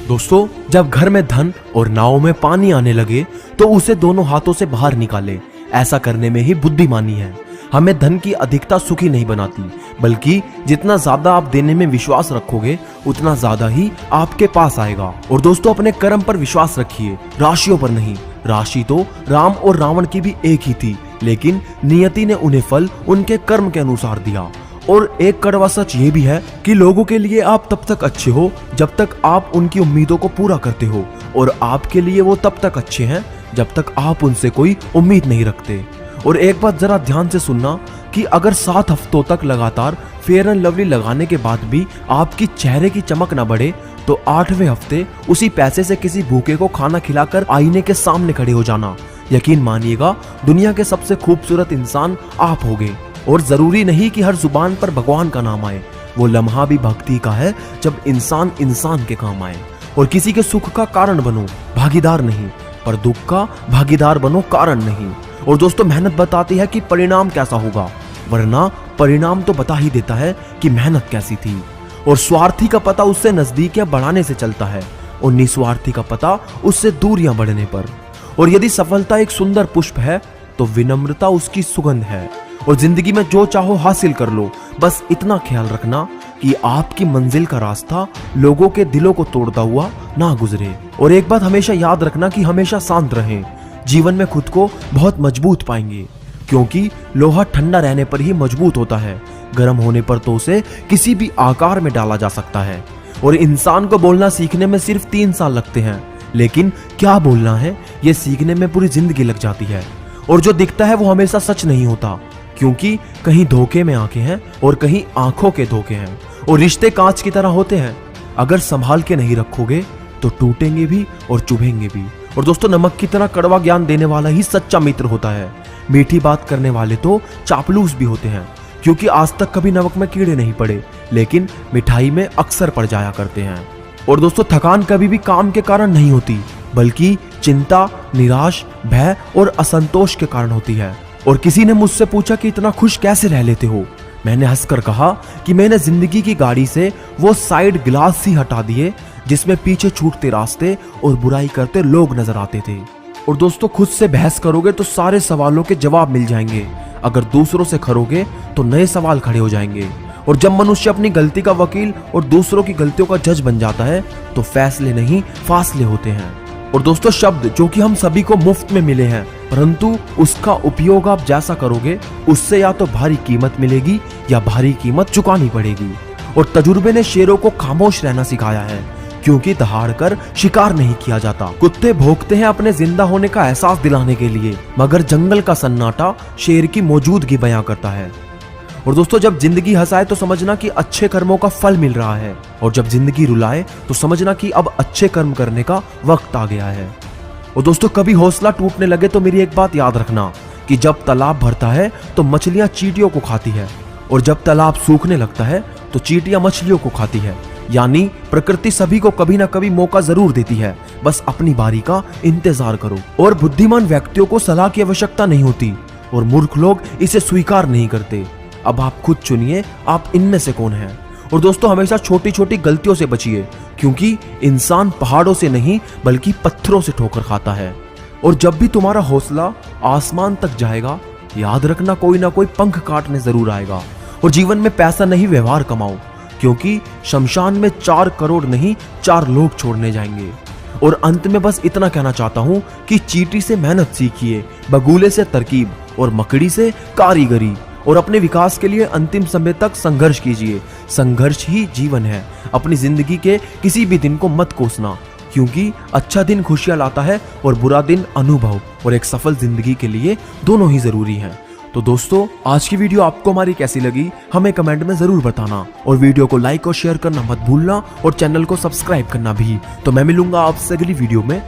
दोस्तों, जब घर में धन और नाव में पानी आने लगे तो उसे दोनों हाथों से बाहर निकाले। ऐसा करने में ही बुद्धिमानी है। हमें धन की अधिकता सुखी नहीं बनाती, बल्कि जितना ज्यादा आप देने में विश्वास रखोगे उतना ज्यादा ही आपके पास आएगा। और दोस्तों, अपने कर्म पर विश्वास रखिए, राशियों पर नहीं। राशि तो राम और रावण की भी एक ही थी, लेकिन नियति ने उन्हें फल उनके कर्म के अनुसार दिया। और एक कड़वा सच ये भी है कि लोगों के लिए आप तब तक अच्छे हो जब तक आप उनकी उम्मीदों को पूरा करते हो, और आपके लिए वो तब तक अच्छे हैं जब तक आप उनसे कोई उम्मीद नहीं रखते। और एक बात जरा ध्यान से सुनना कि अगर 7 हफ्तों तक लगातार फेयर एंड लवली लगाने के बाद भी आपकी चेहरे की चमक ना बढ़े तो 8वें हफ्ते उसी पैसे से किसी भूखे को खाना खिलाकर आईने के सामने खड़े हो जाना। यकीन मानिएगा, दुनिया के सबसे खूबसूरत इंसान आप होगे। और जरूरी नहीं कि हर जुबान पर भगवान का नाम आए, वो लम्हा भी भक्ति का है जब इंसान इंसान के काम आए। और किसी के सुख का कारण बनो, भागीदार नहीं, पर दुख का भागीदार बनो, कारण नहीं। और दोस्तों, मेहनत बताती है कि परिणाम कैसा होगा, वरना परिणाम तो बता ही देता है कि मेहनत कैसी थी। और स्वार्थी का पता उससे नजदीकियां बढ़ाने से चलता है, और निस्वार्थी का पता उससे दूरियां बढ़ने पर। और यदि सफलता एक सुंदर पुष्प है तो विनम्रता उसकी सुगंध है। और जिंदगी में जो चाहो हासिल कर लो, बस इतना ख्याल रखना कि आपकी मंजिल का रास्ता लोगों के दिलों को तोड़ता हुआ ना गुजरे। और एक बात हमेशा याद रखना कि हमेशा शांत रहें। जीवन में खुद को बहुत मजबूत पाएंगे, क्योंकि लोहा ठंडा रहने पर ही मजबूत होता है, गर्म होने पर तो उसे किसी भी आकार में डाला जा सकता है। और इंसान को बोलना सीखने में सिर्फ 3 साल लगते हैं, लेकिन क्या बोलना है ये सीखने में पूरी जिंदगी लग जाती है। और जो दिखता है वो हमेशा सच नहीं होता, क्योंकि कहीं धोखे में आंखें हैं और कहीं आंखों के धोखे हैं। और रिश्ते कांच की तरह होते हैं, अगर संभाल के नहीं रखोगे तो टूटेंगे भी और चुभेंगे भी। और दोस्तों, नमक की तरह कड़वा ज्ञान देने वाला ही सच्चा मित्र होता है। मीठी बात करने वाले तो चापलूस भी होते हैं, क्योंकि आज तक कभी नमक में कीड़े नहीं पड़े, लेकिन मिठाई में अक्सर पड़ जाया करते हैं। और दोस्तों, थकान कभी भी काम के कारण नहीं होती, बल्कि चिंता, निराश, भय और असंतोष के कारण होती है। और किसी ने मुझसे पूछा कि इतना खुश कैसे रह लेते हो। मैंने हंसकर कहा कि मैंने जिंदगी की गाड़ी से वो साइड ग्लास ही हटा दिए जिसमें पीछे छूटते रास्ते और बुराई करते लोग नजर आते थे। और दोस्तों, खुद से बहस करोगे तो सारे सवालों के जवाब मिल जाएंगे, अगर दूसरों से खरोगे तो नए सवाल खड़े हो जाएंगे। और जब मनुष्य अपनी गलती का वकील और दूसरों की गलतियों का जज बन जाता है तो फैसले नहीं फासले होते हैं। और दोस्तों, शब्द जो कि हम सभी को मुफ्त में मिले हैं, परंतु उसका उपयोग आप जैसा करोगे उससे या तो भारी कीमत मिलेगी या भारी कीमत चुकानी पड़ेगी। और तजुर्बे ने शेरों को खामोश रहना सिखाया है, क्योंकि दहाड़ कर शिकार नहीं किया जाता। कुत्ते भौंकते हैं अपने जिंदा होने का एहसास दिलाने के लिए, मगर जंगल का सन्नाटा शेर की मौजूदगी बयां करता है। और दोस्तों, जब जिंदगी हंसाए तो समझना कि अच्छे कर्मों का फल मिल रहा है, और जब जिंदगी रुलाए तो समझना कि अब अच्छे कर्म करने का वक्त आ गया है। और दोस्तों, कभी हौसला टूटने लगे तो मेरी एक बात याद रखना कि जब तालाब भरता है तो मछलियां चींटियों को खाती है, और जब तालाब सूखने लगता है तो चींटियां मछलियों को खाती है। यानी प्रकृति सभी को कभी ना कभी मौका जरूर देती है, बस अपनी बारी का इंतजार करो। और बुद्धिमान व्यक्तियों को सलाह की आवश्यकता नहीं होती, और मूर्ख लोग इसे स्वीकार नहीं करते। अब आप खुद चुनिए, आप इनमें से कौन हैं। और दोस्तों, हमेशा छोटी छोटी गलतियों से बचिए, क्योंकि इंसान पहाड़ों से नहीं बल्कि पत्थरों से ठोकर खाता है। और जब भी तुम्हारा हौसला आसमान तक जाएगा, याद रखना कोई ना कोई पंख काटने जरूर आएगा। और जीवन में पैसा नहीं, व्यवहार कमाओ, क्योंकि शमशान में 4 करोड़ नहीं 4 लोग छोड़ने जाएंगे। और अंत में बस इतना कहना चाहता हूं कि चींटी से मेहनत सीखिए, बगुले से तरकीब और मकड़ी से कारीगरी। और अपने विकास के लिए अंतिम समय तक संघर्ष कीजिए। संघर्ष ही जीवन है। अपनी जिंदगी के किसी भी दिन को मत कोसना, क्योंकि अच्छा दिन खुशियां लाता है और बुरा दिन अनुभव। और एक सफल जिंदगी के लिए दोनों ही जरूरी हैं। तो दोस्तों, आज की वीडियो आपको हमारी कैसी लगी हमें कमेंट में जरूर बताना, और वीडियो को लाइक और शेयर करना मत भूलना, और चैनल को सब्सक्राइब करना भी। तो मैं मिलूंगा आपसे अगली वीडियो में